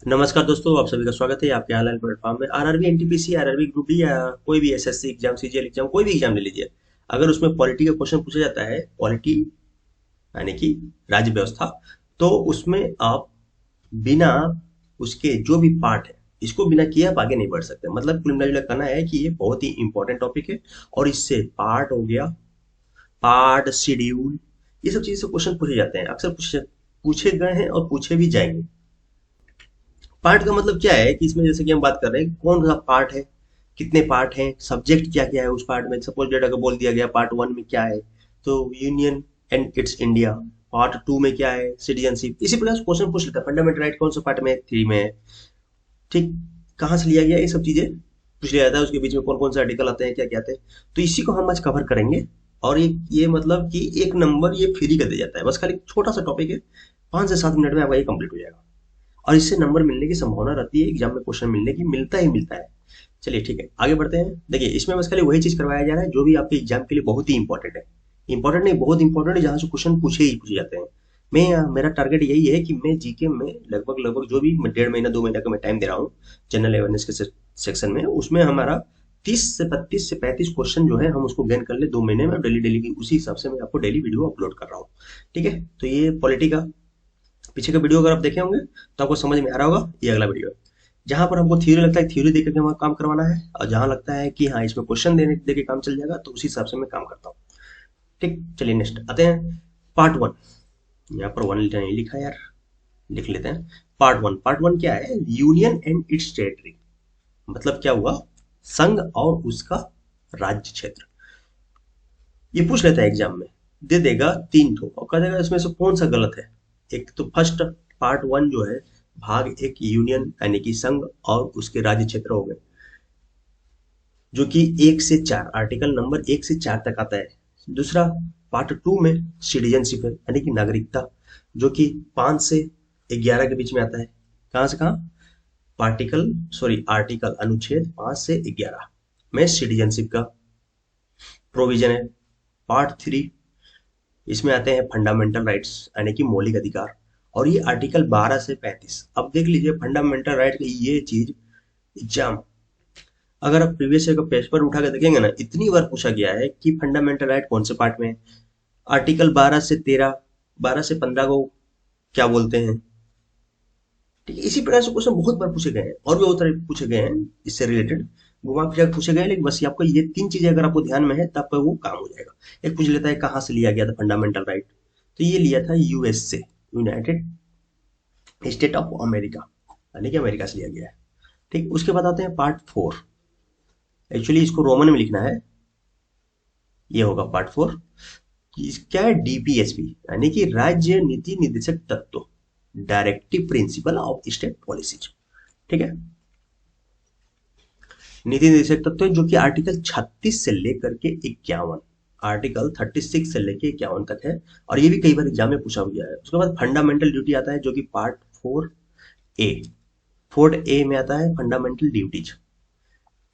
नमस्कार दोस्तों, आप सभी का स्वागत है आपके ऑनलाइन प्लेटफॉर्म में। RRB, NTPC, RRB group D या कोई भी एसएससी एग्जाम, सीजीएल एग्जाम, कोई भी एग्जाम ले लीजिए। अगर उसमें पॉलिटी का क्वेश्चन पूछा जाता है, पॉलिटी यानी कि राज्य व्यवस्था, तो उसमें आप बिना उसके जो भी पार्ट है, इसको बिना किए आप आगे नहीं बढ़ सकते। मतलब कुल मिला जुला कहना है कि ये बहुत ही इंपॉर्टेंट टॉपिक है। और इससे पार्ट हो गया, पार्ट, शेड्यूल, ये सब चीज से क्वेश्चन पूछे जाते हैं, अक्सर पूछे पूछे गए हैं और पूछे भी जाएंगे। पार्ट का मतलब क्या है कि इसमें जैसे कि हम बात कर रहे हैं कौन सा पार्ट है, कितने पार्ट हैं, सब्जेक्ट क्या क्या है उस पार्ट में। सपोज डेटा का बोल दिया गया पार्ट वन में क्या है, तो union and it's India. Part two में क्या है, सिटीजनशिप। इसी प्रकार से क्वेश्चन पूछ लेता है, फंडामेंटल राइट कौन सा पार्ट में है, थ्री में है। ठीक, कहाँ से लिया गया, ये सब चीजें पूछ लिया जाता है। उसके बीच में कौन कौन से आर्टिकल आते हैं, क्या क्या आते हैं, तो इसी को हम आज कवर करेंगे। और ये मतलब कि एक नंबर ये फ्री कर दिया जाता है, बस खाली छोटा सा टॉपिक है, 5 से 7 मिनट में आपका ये कंप्लीट हो जाएगा। और इससे नंबर मिलने की संभावना रहती है, एग्जाम में क्वेश्चन मिलने की, मिलता ही मिलता है। चलिए ठीक है, आगे बढ़ते हैं। देखिए, इसमें बस खाली वही चीज करवाया जा रहा है जो भी आपके एग्जाम के लिए बहुत ही इंपॉर्टेंट है। इंपॉर्टेंट नहीं, बहुत इंपॉर्टेंट है, जहां से क्वेश्चन पूछे ही पूछे जाते हैं। मेरा टारगेट यही है कि मैं जीके में लगभग लगभग जो भी मैं 1.5 महीना 2 महीना का मैं टाइम दे रहा हूँ जनरल अवेयरनेस के सेक्शन में, उसमें हमारा 30 से 35 से 35 क्वेश्चन जो है हम उसको गेन कर ले 2 महीने में, डेली डेली की। उसी हिसाब से मैं आपको डेली वीडियो अपलोड कर रहा हूँ। ठीक है, तो ये पॉलिटी का पीछे का वीडियो अगर आप देखे होंगे तो आपको समझ में आ रहा होगा। ये अगला वीडियो है जहां पर हमको थ्योरी लगता है, थ्योरी देकर के हमें काम करवाना है, और जहां लगता है कि हाँ इसमें क्वेश्चन देने देके काम चल जाएगा, तो उसी हिसाब से मैं काम करता हूँ। ठीक, चलिए नेक्स्ट आते हैं। पार्ट वन, यहाँ पर वन नहीं लिखा यार, लिख लेते हैं। पार्ट वन क्या है, यूनियन एंड इट्स टेरिटरी। मतलब क्या हुआ, संघ और उसका राज्य क्षेत्र। ये पूछ लेता है एग्जाम में, दे देगा 3 और कह देगा इसमें से कौन सा गलत है। एक तो फर्स्ट पार्ट वन जो है, भाग एक, यूनियन यानी कि संघ और उसके राज्य क्षेत्र हो गए, जो कि 1 से 4, आर्टिकल नंबर 1 से 4 तक आता है। दूसरा पार्ट टू में सिटीजनशिप है, यानी कि नागरिकता, जो कि 5 से 11 के बीच में आता है। कहाँ से कहाँ, आर्टिकल अनुच्छेद 5 से 11 में सिटीजनशिप का प्रोविजन है। पार्ट थ्री, इसमें आते हैं फंडामेंटल राइट्स यानी कि मौलिक अधिकार, और ये आर्टिकल 12 से 35। अब देख लीजिए फंडामेंटल राइट की ये चीज एग्जाम, अगर आप प्रीवियस ईयर का पेपर उठा के देखेंगे ना, इतनी बार पूछा गया है कि फंडामेंटल राइट कौन से पार्ट में है। आर्टिकल 12 से 13, 12 से 15 को क्या बोलते हैं। ठीक है, इसी प्रकार से क्वेश्चन बहुत बार पूछे गए हैं, और भी बहुत सारे पूछे गए हैं इससे रिलेटेड, घुमा फिरा पूछे गए हैं। लेकिन बस आपको ये 3 चीजें अगर आपको ध्यान में है तब आपका वो काम हो जाएगा। एक पूछ लेता है कहाँ से लिया गया था फंडामेंटल राइट, तो ये लिया था यूएस से, यूनाइटेड स्टेट ऑफ अमेरिका, यानी कि अमेरिका से लिया गया है। ठीक, उसके बाद आते हैं पार्ट फोर। एक्चुअली इसको रोमन में लिखना है, ये होगा पार्ट फोर। क्या है, डीपीएसपी यानी कि राज्य नीति निर्देशक तत्व, directive principle of state policies. ठीक है, नीति निर्देशक तत्व जो कि आर्टिकल 36 से लेकर के 51, आर्टिकल 36 से लेकर 51 तक है, और ये भी कई बार एग्जाम में पूछा गया है। उसके बाद फंडामेंटल ड्यूटी आता है, जो कि पार्ट ए, 4A में आता है फंडामेंटल ड्यूटीज।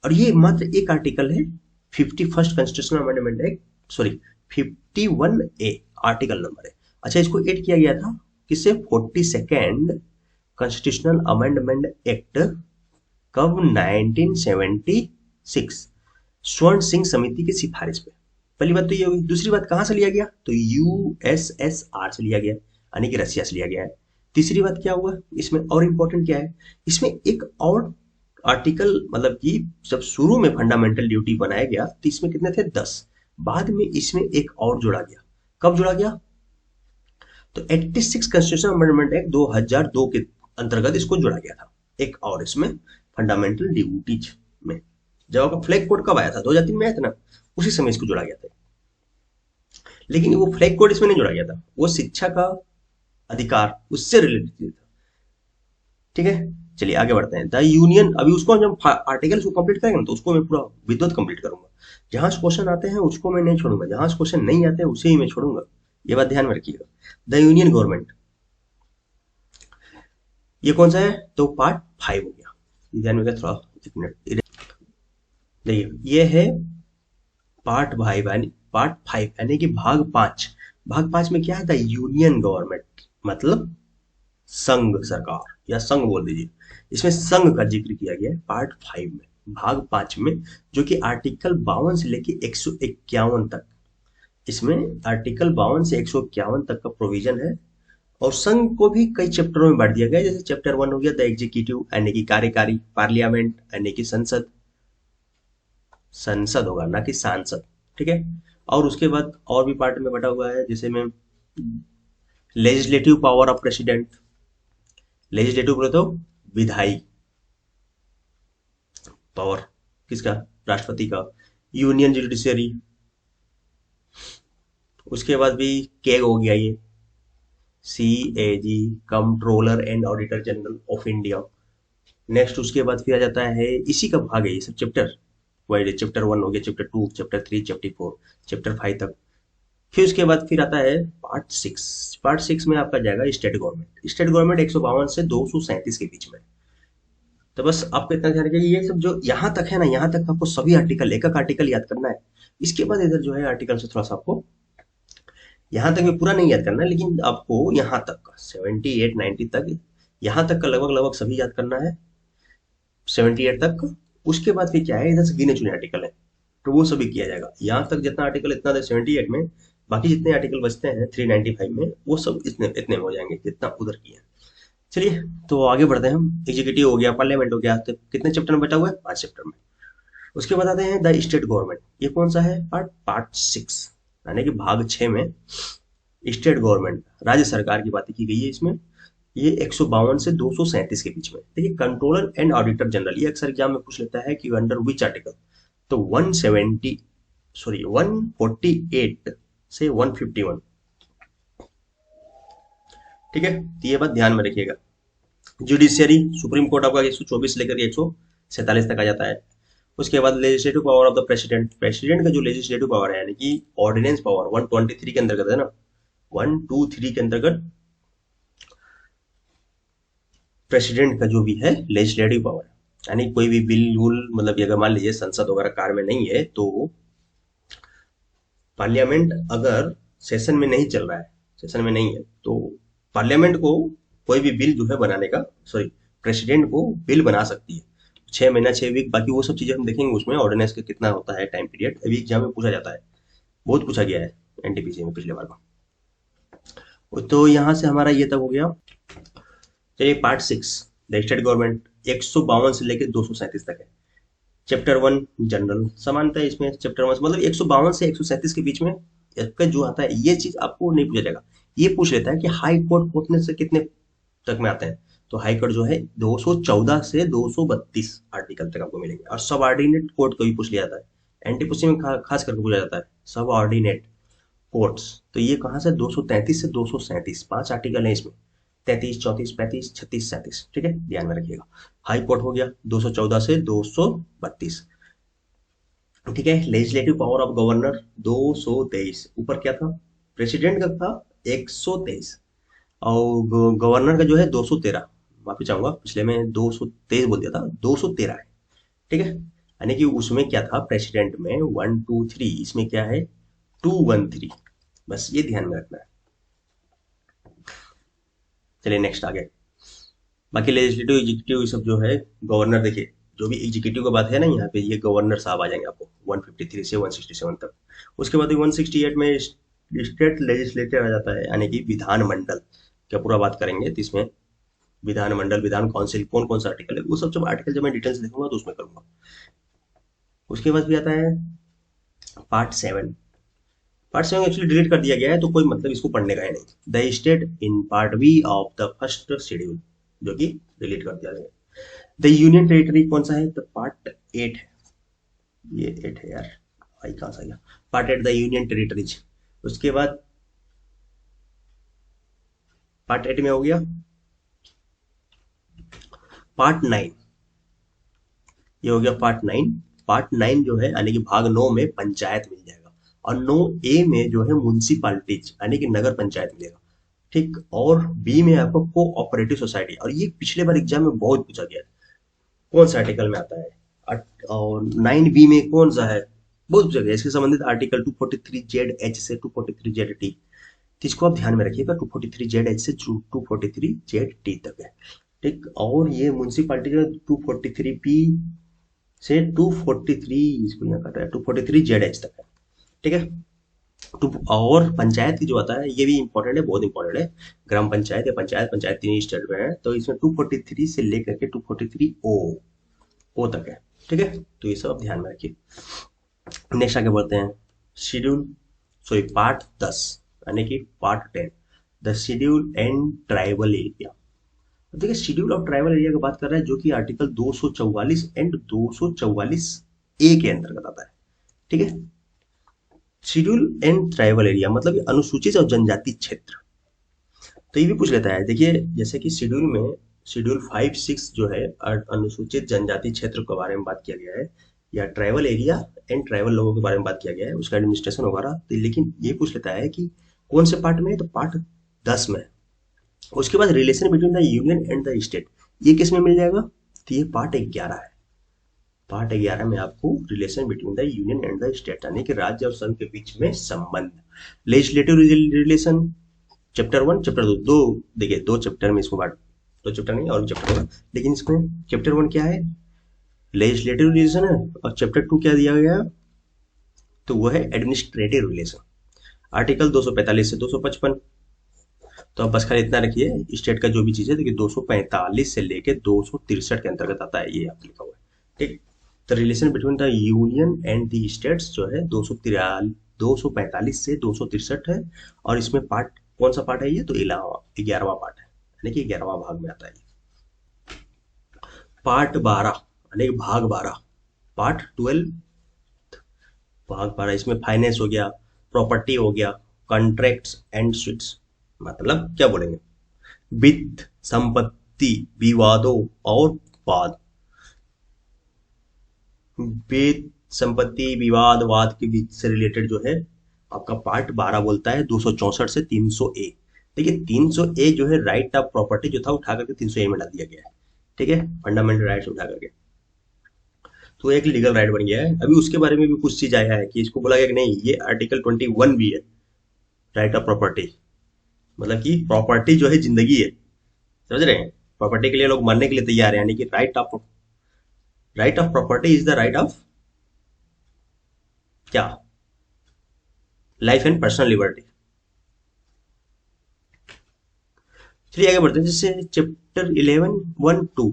और ये मात्र एक आर्टिकल है, 51st constitutional amendment act, sorry 51A article number है। अच्छा, इसको एड किया गया था किससे, 42nd कॉन्स्टिट्यूशनल अमेंडमेंट एक्ट, कब, 1976, स्वर्ण सिंह समिति की सिफारिश पे। पहली बात तो ये हुई। दूसरी बात कहां से लिया गया, तो यूएसएसआर से लिया गया, यानी कि रसिया से लिया गया है। तीसरी बात क्या हुआ इसमें, और इंपॉर्टेंट क्या है, इसमें एक और आर्टिकल, मतलब कि जब शुरू में फंडामेंटल ड्यूटी बनाया गया तो इसमें कितने थे, 10। बाद में इसमें एक और जोड़ा गया। कब जोड़ा गया, तो 86 कॉन्स्टिट्यूशन अमेंडमेंट एक्ट 2002 के अंतर्गत इसको जोड़ा गया था, एक और इसमें फंडामेंटल ड्यूटीज में। जब आपका फ्लैग कोड कब आया था, 2003 में आया था ना, उसी समय इसको जोड़ा गया था। लेकिन वो फ्लैग कोड इसमें नहीं जोड़ा गया था, वो शिक्षा का अधिकार उससे रिलेटेड था। ठीक है, चलिए आगे बढ़ते हैं। द यूनियन, अभी उसको जब आर्टिकल को कंप्लीट करेंगे ना, तो उसको मैं पूरा विद्वत कंप्लीट करूंगा। जहां से क्वेश्चन आते हैं उसको मैं नहीं छोड़ूंगा, जहां से क्वेश्चन नहीं आते हैं उसे ही मैं छोड़ूंगा, ये बात ध्यान में रखिएगा। द यूनियन गवर्नमेंट, ये कौन सा है, तो पार्ट 5 हो गया। ध्यान में, थोड़ा 1 मिनट देखिए, ये है पार्ट 5 यानी कि भाग 5। भाग 5 में क्या है, द यूनियन गवर्नमेंट, मतलब संघ सरकार या संघ बोल दीजिए। इसमें संघ का जिक्र किया गया है पार्ट 5 में, भाग 5 में, जो कि आर्टिकल 52 से लेके 151 तक। इसमें आर्टिकल 52 से 151 तक का प्रोविजन है। और संघ को भी कई चैप्टरों में बांट दिया गया है। जैसे चैप्टर 1 हो गया द एग्जीक्यूटिव यानी कि कार्यकारी, पार्लियामेंट यानी कि संसद, संसद होगा ना कि सांसद, ठीक है। और उसके बाद और भी पार्ट में बटा हुआ है, जैसे में legislative power of president, legislative बोले तो विधायी पावर किसका, राष्ट्रपति का। यूनियन जुडिशियरी, उसके बाद भी केग हो गया ये, CAG, controller and auditor general of India. Next उसके बाद फिर आ जाता है, इसी का भाग है ये सब चैप्टर, वही चैप्टर 1 हो गया, चैप्टर 2, चैप्टर 3, चैप्टर 4, चैप्टर 5 तक। फिर उसके बाद फिर आता है पार्ट 6। पार्ट 6 में आपका जाएगा स्टेट गवर्नमेंट। स्टेट गवर्नमेंट 152 से 237 के बीच में। तो बस आपको इतना ध्यान रखिए कि ये सब जो यहाँ तक है ना, यहाँ तक आपको सभी आर्टिकल, एक एक आर्टिकल याद करना है। इसके बाद इधर जो है आर्टिकल से थोड़ा सा आपको, यहाँ तक में पूरा नहीं याद करना है, लेकिन आपको यहाँ तक 78 90 तक, यहाँ तक का लगभग लगभग सभी याद करना है, 78 तक। उसके बाद फिर क्या है, इधर से गिने चुने आर्टिकल है, तो वो सभी किया जाएगा। यहाँ तक जितना आर्टिकल इतना 78 में, बाकी जितने आर्टिकल बचते हैं 395 में, वो सब इतने इतने में हो जाएंगे जितना उधर किए। चलिए तो आगे बढ़ते हैं हम। एग्जीक्यूटिव हो गया, पार्लियामेंट हो गया, तो कितने चैप्टर में बचा हुआ है, 5 चैप्टर में। उसके बाद आते हैं द स्टेट गवर्नमेंट। ये कौन सा है, पार्ट 6 यानी कि भाग 6 में स्टेट गवर्नमेंट, राज्य सरकार की बातें की गई है इसमें। ये 152 से 237 के बीच में। देखिए कंट्रोलर एंड ऑडिटर जनरल, ये अक्सर एग्जाम में पूछ लेता है कि अंडर विच आर्टिकल, तो 148 से 151, ठीक है। तो ये बात ध्यान में रखिएगा। जुडिशियरी, सुप्रीम कोर्ट आपका 124 लेकर 147 तक आ जाता है। उसके बाद legislative power of the president, president का जो लेजिस्लेटिव पावर है यानी कि ऑर्डिनेंस पावर 123 के अंतर्गत है ना, 123 के अंतर्गत प्रेसिडेंट का जो भी है लेजिस्लेटिव पावर, यानी कोई भी बिल वुल, मतलब अगर मान लीजिए संसद वगैरह कार्य में नहीं है, तो पार्लियामेंट अगर सेशन में नहीं चल रहा है, सेशन में नहीं है, तो पार्लियामेंट को कोई भी बिल जो है बनाने का, सॉरी, प्रेसिडेंट को बिल बना सकती है 6 महीना 6 वीक। बाकी वो सब चीजें हम देखेंगे उसमें, ऑर्डिनेंस का कितना होता है टाइम पीरियड, अभी एग्जाम में पूछा जाता है, बहुत पूछा गया है NTPC में पिछले बार का। तो यहाँ से हमारा ये तक हो गया। चलिए पार्ट 6 द स्टेट गवर्नमेंट, 152 से लेकर 237 तक है। चैप्टर 1 जनरल, समानता है इसमें चैप्टर 1 मतलब 152 से 137 के बीच में इसका जो आता है, ये चीज आपको नहीं पूछा जाएगा। ये पूछ लेता है कि हाई कोर्ट कितने से कितने तक में आते हैं, तो हाई कोर्ट जो है 214 से 232 आर्टिकल तक आपको मिलेंगे। और सब ऑर्डिनेट कोर्ट को भी पूछ लिया जाता है, एनटीपीसी में खास करके पूछा जाता है सब ऑर्डिनेट कोर्ट्स। तो ये कहाँ से, 233 से 237, 5 आर्टिकल है इसमें, 33, 34, 35, 36, 37, ठीक है, ध्यान में रखिएगा। हाई कोर्ट हो गया 214 से 232, ठीक है। लेजिस्लेटिव पावर ऑफ गवर्नर 223, ऊपर क्या था, प्रेसिडेंट का था 123, और गवर्नर का जो है 213, माफी चाहूंगा पिछले में 223 बोल दिया था, 213 है, ठीक है। यानी कि उसमें क्या था, प्रेसिडेंट में 123, इसमें क्या है 213, बस ये ध्यान में रखना है। चलिए नेक्स्ट आगे। बाकी लेजिस्लेटिव एग्जीक्यूटिव ये सब जो है, गवर्नर देखिए, जो भी एग्जीक्यूटिव का बात है ना, यहाँ पे ये गवर्नर साहब आ जाएंगे आपको 153 से 167 तक। उसके बाद 168 में स्टेट लेजिस्लेटर आ जाता है, यानी कि विधानमंडल क्या पूरा बात करेंगे, तो इसमें विधानमंडल, विधान काउंसिल, कौन कौन सा आर्टिकल है, वो सब जब आर्टिकल जब मैं डिटेल्स देखूंगा तो उसमें करूंगा। उसके बाद भी आता है पार्ट 7। पार्ट 7 एक्चुअली डिलीट कर दिया गया है, तो कोई मतलब इसको पढ़ने का है नहीं। The state in part B of the first schedule, जो कि डिलीट कर दिया गया। द यूनियन टेरिटरी कौन सा है, तो पार्ट 8 है, ये 8 है यार, भाई कहाँ से आ गया, पार्ट 8 द यूनियन टेरिटरीज। उसके बाद पार्ट 8 में हो गया पार्ट 9, ये हो गया पार्ट 9। पार्ट 9 जो है यानी कि भाग 9 में पंचायत मिल जाएगा, और 9A में जो है म्यूनसिपालिटीज यानी कि नगर पंचायत मिलेगा, ठीक। और बी में आपको कोऑपरेटिव सोसाइटी, और ये पिछले बार एग्जाम में बहुत पूछा गया है, कौन सा आर्टिकल में आता है, और 9B में कौन सा है, बहुत पूछा गया। इसके संबंधित आर्टिकल 243ZH से 243ZT, तो इसको आप ध्यान में रखिएगा, 243ZH से 243ZT तक है, ठीक। और ये म्यूनसिपालिटी जो 243P से 243, इसको यहाँ कहता है 243ZH तक है, ठीक है। और पंचायत की जो आता है ये भी इंपॉर्टेंट है, बहुत इंपॉर्टेंट है। ग्राम पंचायत या पंचायत, पंचायत तीन स्टेट में है, तो इसमें 243 से लेकर के 243O तक है, ठीक है। तो ये सब आप ध्यान में रखिए। नेक्स्ट आगे बढ़ते हैं, शेड्यूल सॉरी पार्ट 10 यानी कि part 10, the schedule and tribal area. देखिए शेड्यूल ऑफ ट्राइबल एरिया की बात कर रहा है, जो कि आर्टिकल 244 एंड 244A के अंतर्गत आता है, ठीक है। शेड्यूल एंड ट्राइबल एरिया मतलब अनुसूचित और जनजाति क्षेत्र। तो ये भी पूछ लेता है, देखिए जैसे कि शेड्यूल में शेड्यूल 5-6 जो है अनुसूचित जनजाति क्षेत्र के बारे में बात किया गया है, या ट्राइबल एरिया एंड ट्राइबल लोगों के बारे में बात किया गया है, उसका एडमिनिस्ट्रेशन वगैरह। तो लेकिन ये पूछ लेता है कि कौन से पार्ट में है, तो पार्ट 10 में। उसके बाद relation between the union and the state, ये किस में मिल जाएगा, तो ये पार्ट 11 है। पार्ट 11 में आपको relation between the union and the state यानी कि राज्य और संघ के बीच में संबंध। लेजिस्लेटिव रिलेशन चैप्टर 1 चैप्टर 2, देखिए 2 चैप्टर में इसको बांट, 2 चैप्टर नहीं और चैप्टर होगा, लेकिन इसमें चैप्टर 1 क्या है, लेजिस्लेटिव रिलेशन है, और चैप्टर 2 क्या दिया गया, तो वो है एडमिनिस्ट्रेटिव रिलेशन, आर्टिकल 245 से 255। तो अब बस खाली इतना रखिए, स्टेट का जो भी चीज है देखिए 245 से लेके 263 के अंतर्गत आता है, ये आप लिखा हुआ है, ठीक। तो relation between the union and the states जो है 245 से 263 है, और इसमें पार्ट कौन सा पार्ट है, ये तो 11वां पार्ट है, यानी कि 11वां भाग में आता है। पार्ट 12 यानी कि भाग 12, पार्ट 12 भाग 12, इसमें फाइनेंस हो गया, प्रॉपर्टी हो गया, कॉन्ट्रैक्ट्स एंड स्वीट्स, मतलब क्या बोलेंगे, वित्त, संपत्ति, विवादों और वाद, वित्त, संपत्ति, विवाद, वाद के बीच से रिलेटेड जो है आपका पार्ट 12 बोलता है 264 से 300A। देखिए 300A जो है राइट ऑफ प्रॉपर्टी जो था उठा करके 300A में डाल दिया गया है, ठीक है, फंडामेंटल राइट्स उठा करके, तो एक लीगल राइट बन गया है। अभी उसके बारे में भी कुछ चीज आया है कि इसको बोला गया कि नहीं, ये आर्टिकल 21 भी है, राइट ऑफ प्रॉपर्टी, मतलब कि प्रॉपर्टी जो है जिंदगी है, समझ रहे हैं, प्रॉपर्टी के लिए लोग मरने के लिए तैयार है, यानी कि right of property is the right of क्या, लाइफ एंड पर्सनल लिबर्टी। चलिए आगे बढ़ते हैं, जैसे चैप्टर 11(1)(2)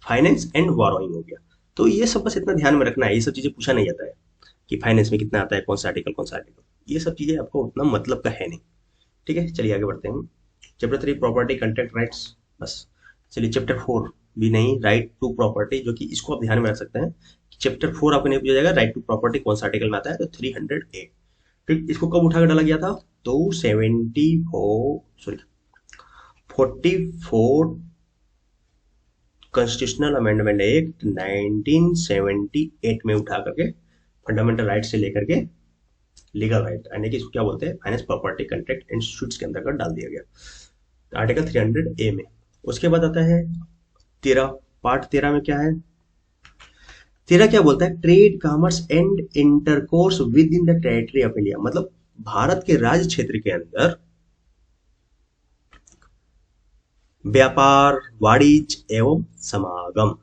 फाइनेंस एंड बोरोइंग हो गया। तो ये सब बस इतना ध्यान में रखना है, ये सब चीजें पूछा नहीं जाता है कि फाइनेंस में कितना आता है, कौन सा आर्टिकल कौन सा आर्टिकल, ये सब चीजें आपको उतना मतलब का है नहीं, ठीक है। चलिए आगे बढ़ते हैं, चैप्टर 3 प्रॉपर्टी कंटेक्ट राइट्स, बस। चलिए चैप्टर 4 भी नहीं, राइट टू प्रॉपर्टी, जो कि इसको आप ध्यान में रख सकते हैं, चैप्टर 4 आपको नहीं पूछा जाएगा राइट टू प्रॉपर्टी कौन सा आर्टिकल में आता है, तो 308, ठीक। इसको कब उठाकर डाला गया था, तो 44 कॉन्स्टिट्यूशनल अमेंडमेंट एक्ट 1978 में उठा करके फंडामेंटल राइट से लेकर के लीगल राइट यानी कि इसको क्या बोलते हैं, finance, property, contract and suites के अंतर्गत डाल दिया गया आर्टिकल 300A में। उसके बाद आता है 13, पार्ट 13 में क्या है, 13 क्या बोलता है, trade, commerce and intercourse with in the territory of India, मतलब भारत के राज्य क्षेत्र के अंदर व्यापार, वाणिज्य एवं समागम।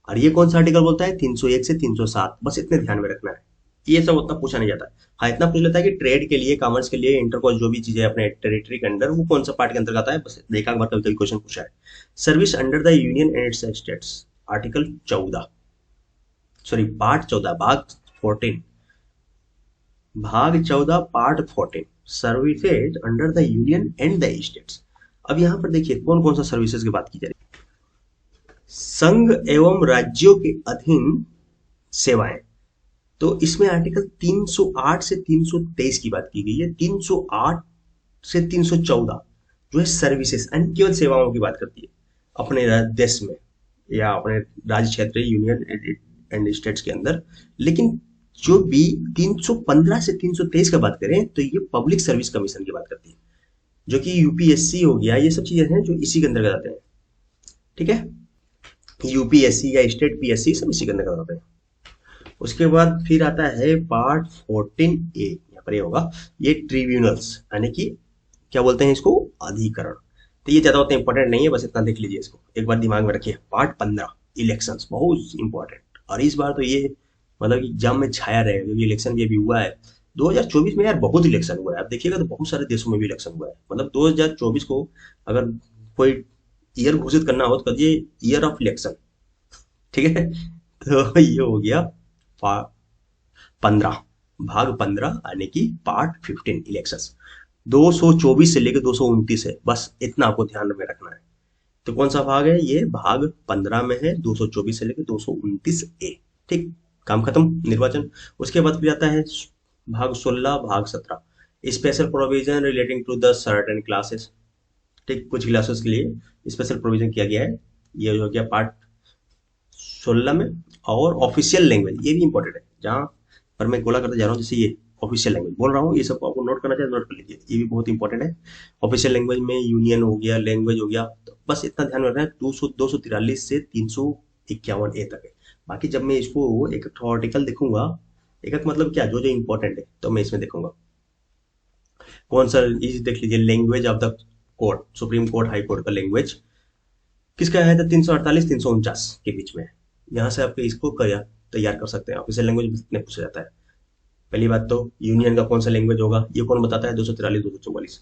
और ये कौन सा आर्टिकल बोलता है, 301 से 307, बस इतने ध्यान में रखना है, ये सब उतना पूछा नहीं जाता है। हाँ इतना पूछ लेता है कि ट्रेड के लिए, कॉमर्स के लिए, इंटरकोर्स जो भी चीजें अपने टेरिटरी के अंदर, वो कौन सा पार्ट के अंतर्गत आता है, बस देखा बार कभी कभी क्वेश्चन पूछा है। Service under the union and it's states, article 14 sorry part 14 भाग 14, भाग 14 part 14, services under the union and the states. अब यहाँ पर देखिए कौन कौन सा सर्विसेज की बात की जा रही है, संघ एवं राज्यों के अधीन सेवाएं, तो इसमें आर्टिकल 308 से 323 की बात की गई है। 308 से 314 जो है सर्विसेज एंड केवल सेवाओं की बात करती है अपने देश में या अपने राज्य क्षेत्र, यूनियन एंड स्टेट्स के अंदर। लेकिन जो भी 315 से 323 का बात करें तो ये पब्लिक सर्विस कमीशन की बात करती है, जो कि यूपीएससी हो गया, ये सब चीजें हैं जो इसी के अंतर्गत आते हैं, ठीक है, यूपीएससी या स्टेट पीएससी सब इसी के अंतर्गत आते हैं। उसके बाद फिर आता है पार्ट 14A, यहाँ पर ये होगा, ये ट्रिब्यूनल्स यानी कि क्या बोलते हैं इसको, अधिकरण। तो ये ज्यादा उतना इंपॉर्टेंट नहीं है, बस इतना देख लीजिए इसको, एक बार दिमाग में रखिए। पार्ट 15 इलेक्शंस, बहुत इंपॉर्टेंट। और इस बार तो ये मतलब एग्जाम में छाया रहेगा, क्योंकि इलेक्शन भी अभी हुआ है 2024 में। यार बहुत इलेक्शन हुआ है, आप देखिएगा तो बहुत सारे देशों में भी इलेक्शन हुआ है। मतलब 2024 को अगर कोई ईयर घोषित करना हो तो कहिए ईयर ऑफ इलेक्शन, ठीक है। तो ये हो गया 15, भाग 15 यानी कि पार्ट 15 इलेक्शंस। 224 से लेकर 229 है, बस इतना आपको ध्यान में रखना है। तो कौन सा भाग है ये, भाग 15 में है, 224 से लेकर 229 ए। ठीक, काम खत्म निर्वाचन। उसके बाद फिर आता है भाग 16, भाग 17, special provision relating to the certain classes. ठीक, कुछ क्लासेस के लिए स्पेशल प्रोविजन किया गया है, ये हो गया पार्ट 16 में। और ऑफिशियल लैंग्वेज, ये भी इंपॉर्टेंट है, जहाँ पर मैं गोला करते जा रहा हूँ, जैसे ये ऑफिशियल लैंग्वेज बोल रहा हूँ, ये सब आपको नोट करना चाहिए, नोट कर लीजिए, ये भी बहुत इंपॉर्टेंट है। ऑफिशियल लैंग्वेज में यूनियन हो गया, लैंग्वेज हो गया, तो बस इतना ध्यान में रखना है। 243 से 351 ए तक है। बाकी जब मैं इसको एक एक आर्टिकल देखूंगा, एक एक मतलब क्या, जो जो इंपॉर्टेंट है तो मैं इसमें देखूंगा। कौन सा, ये देख लीजिए, language of the court, supreme court high court का लैंग्वेज किसका है, तो 348 349 के बीच में है। यहाँ से आप इसको तैयार कर सकते हैं। ऑफिशियल लैंग्वेज में पूछा जाता है। पहली बात तो यूनियन का कौन सा लैंग्वेज होगा, ये कौन बताता है, 243 244।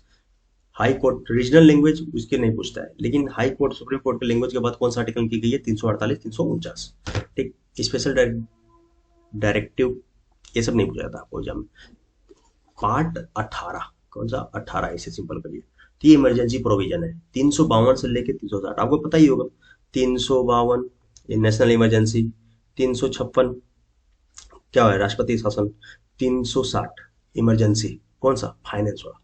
हाई कोर्ट रीजनल लैंग्वेज उसके नहीं पूछता है, लेकिन हाई कोर्ट सुप्रीम कोर्ट के लैंग्वेज के बाद कौन सा आर्टिकल की गई है, 348 349। ठीक, स्पेशल डायरेक्टिव ये सब नहीं पूछा जाता आपको एग्जाम में। पार्ट 18, कौन सा 18, इसे सिंपल करिए। तो ये इमरजेंसी प्रोविजन है, 352 से लेके 360, आपको पता ही होगा। 352 ये नेशनल इमरजेंसी, 356 क्या है, राष्ट्रपति शासन, 360 इमरजेंसी कौन सा, फाइनेंस वाला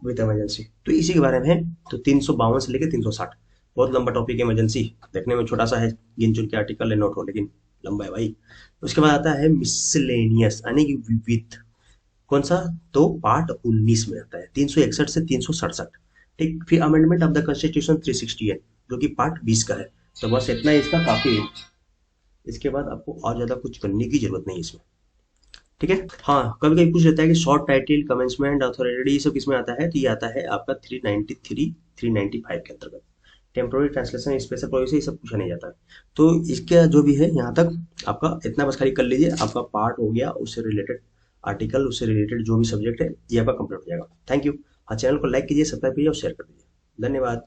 विद इमरजेंसी, तो इसी के बारे में है। तो 352 से लेके 360, बहुत लंबा टॉपिक है। इमरजेंसी देखने में छोटा सा है, गिन चुन के आर्टिकल है, नोट हो, लेकिन लंबा है भाई। उसके बाद आता है मिसलेनियस यानी कि विविध, कौन सा, तो पार्ट 19 में आता है, 361 से 367। ठीक, फिर अमेंडमेंट ऑफ द कॉन्स्टिट्यूशन 360 है, जो कि पार्ट 20 का है। तो बस इतना ही इसका काफी है। इसके बाद आपको और ज्यादा कुछ करने की जरूरत नहीं है इसमें, ठीक है। हाँ, कभी कभी पूछ लेता है कि शॉर्ट टाइटल, कमेंसमेंट, अथॉरिटी, ये सब किसमें आता है, तो ये आता है आपका 393 395 के अंतर्गत। टेम्पोररी ट्रांसलेशन, स्पेशल प्रोविजन, ये सब पूछा नहीं जाता है। तो इसका जो भी है यहाँ तक आपका इतना बस खाली कर लीजिए, आपका पार्ट हो गया, उससे रिलेटेड आर्टिकल, उससे रिलेटेड जो भी सब्जेक्ट है, ये आपका कंप्लीट हो जाएगा। Thank you. हाँ, चैनल को लाइक कीजिए, सब्सक्राइब कीजिए और शेयर कर दीजिए। धन्यवाद।